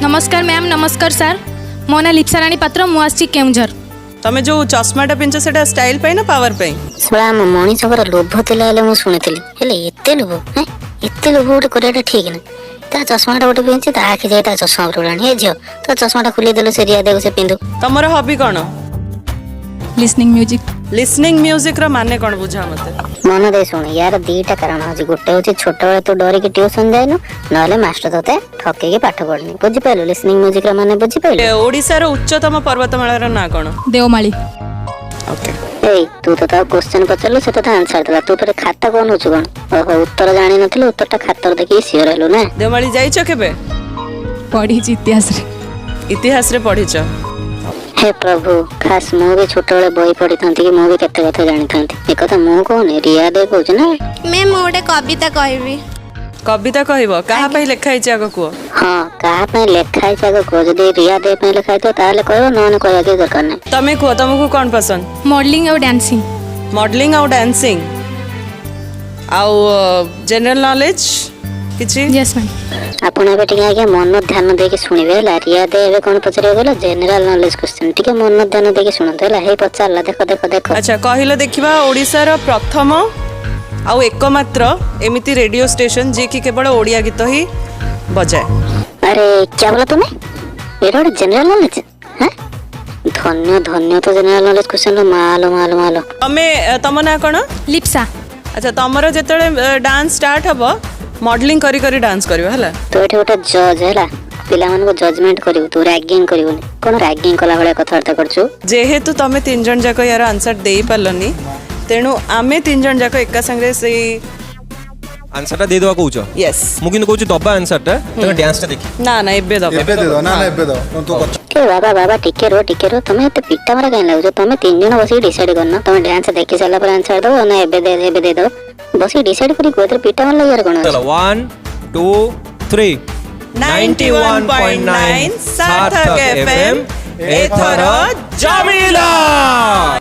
नमस्कार मैम नमस्कार सर मो ना लिप्सा रानी पात्र मु आसी केउंझर तमे जो चश्माटा पिंच सेटा स्टाइल पे ना पावर पे शोला मनीषकर लोभ थिला हेले मु सुनिथिली हेले एते लोभ हैं एते लोभ गोटे करियाटा ठीक ना ता चश्माटा गोटे पिंचे ता आखि जाय ता चश्मा उड़ाणी हे झियो तो चश्माटा खुली देलो से रिया देखो से पिंदु तमरो हॉबी कोन लिसनिंग म्यूजिक रो माने कोन बुझा मते मन दे सुन यार दीटा कारण अछि गोटे होछि छोट बेले तू डरी के ट्यूशन जाइनु नले मास्टर तते ठके के पाठ पढनी बुझि पाइलु लिसनिंग म्यूजिक रो माने बुझि पाइलु ओडिसा रो उच्चतम पर्वतमाला रो ना कोन देवमाली ओके ए तू तो ता क्वेश्चन पचलु से तो आंसर देला तू पर खाता कोन होछु कोन ओहो उत्तर जानि नथिलु उत्तरटा खातर देखि सियर हेलु ना देवमाली जाइछो केबे पढ़ी इतिहास रे पढ़िछो हे प्रभु खास मु भी छोट बेले बही पढ़ी थांती कि मु भी केते कथा जानि थांती ए कथा मु कोन रिया दे कहछ ना मैं मोटे कविता कहबी कविता कहबो कहा पे लिखा है जाको को हां कहा पे लिखा है जाको को जदी रिया दे पे लिखा है तो ताले कहबो नन कहया के दरकार नै तमे को तुमको कोन पसंद मॉडलिंग और डांसिंग आउ जनरल नॉलेज किछि यस मैम आपण एबे टिके आगे मन ध्यान दे के सुनिबे ला रिया दे एबे कोन पचरे गेला जनरल नॉलेज क्वेश्चन टिके मन ध्यान दे के सुनत होला हे पचारला देखो अच्छा कहिलो देखिबा ओडिसा रो प्रथम आउ एकमात्र एमिति रेडियो स्टेशन जे कि केवल ओडिया गीत ही बजाए अरे क्या बोला तूने एरोड जनरल नॉलेज हैं धन्य तो जनरल नॉलेज क्वेश्चन मालो तम ना कोन लिप्सा अच्छा तमरो जेतले डांस स्टार्ट हबो मॉडलिंग करी डांस करियो हला तो एठे गोटे जज हैला पिला मन को जजमेंट करियो तू रैगिंग करियो कोन रैगिंग कला भले कथार्ता करछु जेहेतु तमे तीन जन जाको यार आंसर देई पालनी तेणु आमे तीन जन जाको एका संगे से आंसरटा दे दवा कहूछ यस मु किन कहूछ दबा आंसरटा तमे डांसटा देखि ना एबे दबा ना एबे दो तू के बाबा टिके रो तमे एते पिट्टा मारा काई लागो तमे तीन जन बसी डिसाइड करना तमे डांस देखि साला पर आंसर दो ना एबे दे दो बसी डिसाइड करी कोतर पिट्टा मार यार कोन चलो 1 2 3 91.9 सार्थक एफएम एथर जमीला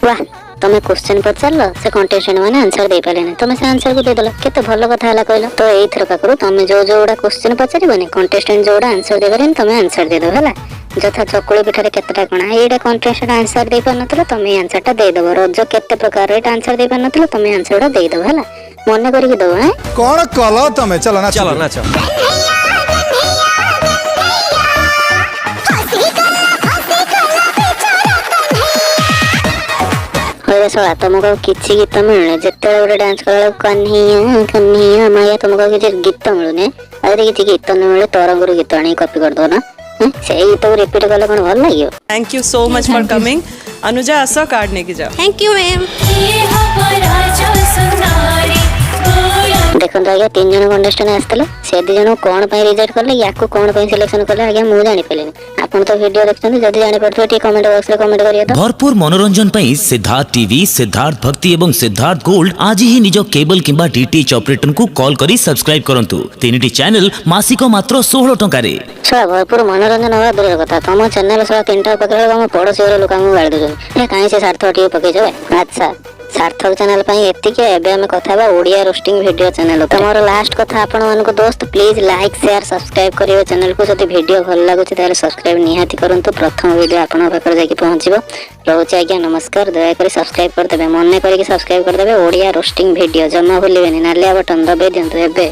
वाह तमे क्वेश्चन पचारलो से कंटेस्टेंट माने आंसर दे पाले नै तमे से आंसर को दे देला केते भलो कथा हला कहलो तो एई थर का करू तमे जोड़ा क्वेश्चन पचारिबनी कंटेस्टेंट जोड़ा आंसर देबेन तमे आंसर दे दो हला जथा चकुली पिठारे केतेटा कोना एडा कंटेस्टेंट आंसर दे पर नतलो तमे आंसरटा दे दबो रज केते प्रकार एटा आंसर दे पर नतलो तमे आंसरटा दे दो हला मन करी दो हैं कोन कलो तमे चलो नाच होय सोला तुमको किछि गीत मिलने जेते गोटे डांस करला कन्हिया माया तुमको किछि गीत मिलने अरे किछि गीत न मिले तरंगुर गीत आनी कॉपी कर दो ना से गीत को रिपीट करले कोन भल लागियो thank you so much for coming Anuja आसो कार्ड ने की जाओ थैंक यू मैम देखो आज्ञा तीन जन कंटेस्टेंट आसतले से दी जन कोन पई रिजेक्ट करले याकू कोन पई सिलेक्शन करले आज्ञा मु जानि पेलेनी आपण तो वीडियो देखछन जदी जानि पड़थो टी कमेंट बॉक्स रे कमेंट करियो तो भरपूर मनोरंजन पई सिद्धार्थ टीवी सिद्धार्थ भक्ति एवं सिद्धार्थ गोल्ड आज ही निजो केबल किंबा डीटीएच ऑपरेटर को कॉल करी सब्सक्राइब करंतु तीनटी चैनल मासिक मात्र 16 टका रे सो भरपूर मनोरंजन होगा दूर कथा तुम चैनल सो तीनटा पकड़ हम पड़ोसी रे लोक हम गाड़ी दजन काई से सार्थक टी पकई जो अच्छा सार्थक चैनल पई एतिके एबे हम कथा बा ओडिया रोस्टिंग वीडियो चैनल तमरो लास्ट कथा आपण मन को दोस्त प्लीज लाइक शेयर सब्सक्राइब करियो चैनल को जति वीडियो भल लागो छ ताले सब्सक्राइब निहाती करंतु प्रथम वीडियो आपण पाकर जाकी पहुंचबो रहउछ आज्ञा नमस्कार दया करी सब्सक्राइब कर देबे मन करी सब्सक्राइब कर देबे ओडिया रोस्टिंग वीडियो जमा भूलिबेनी नालिया बटन दबे दियंतु एबे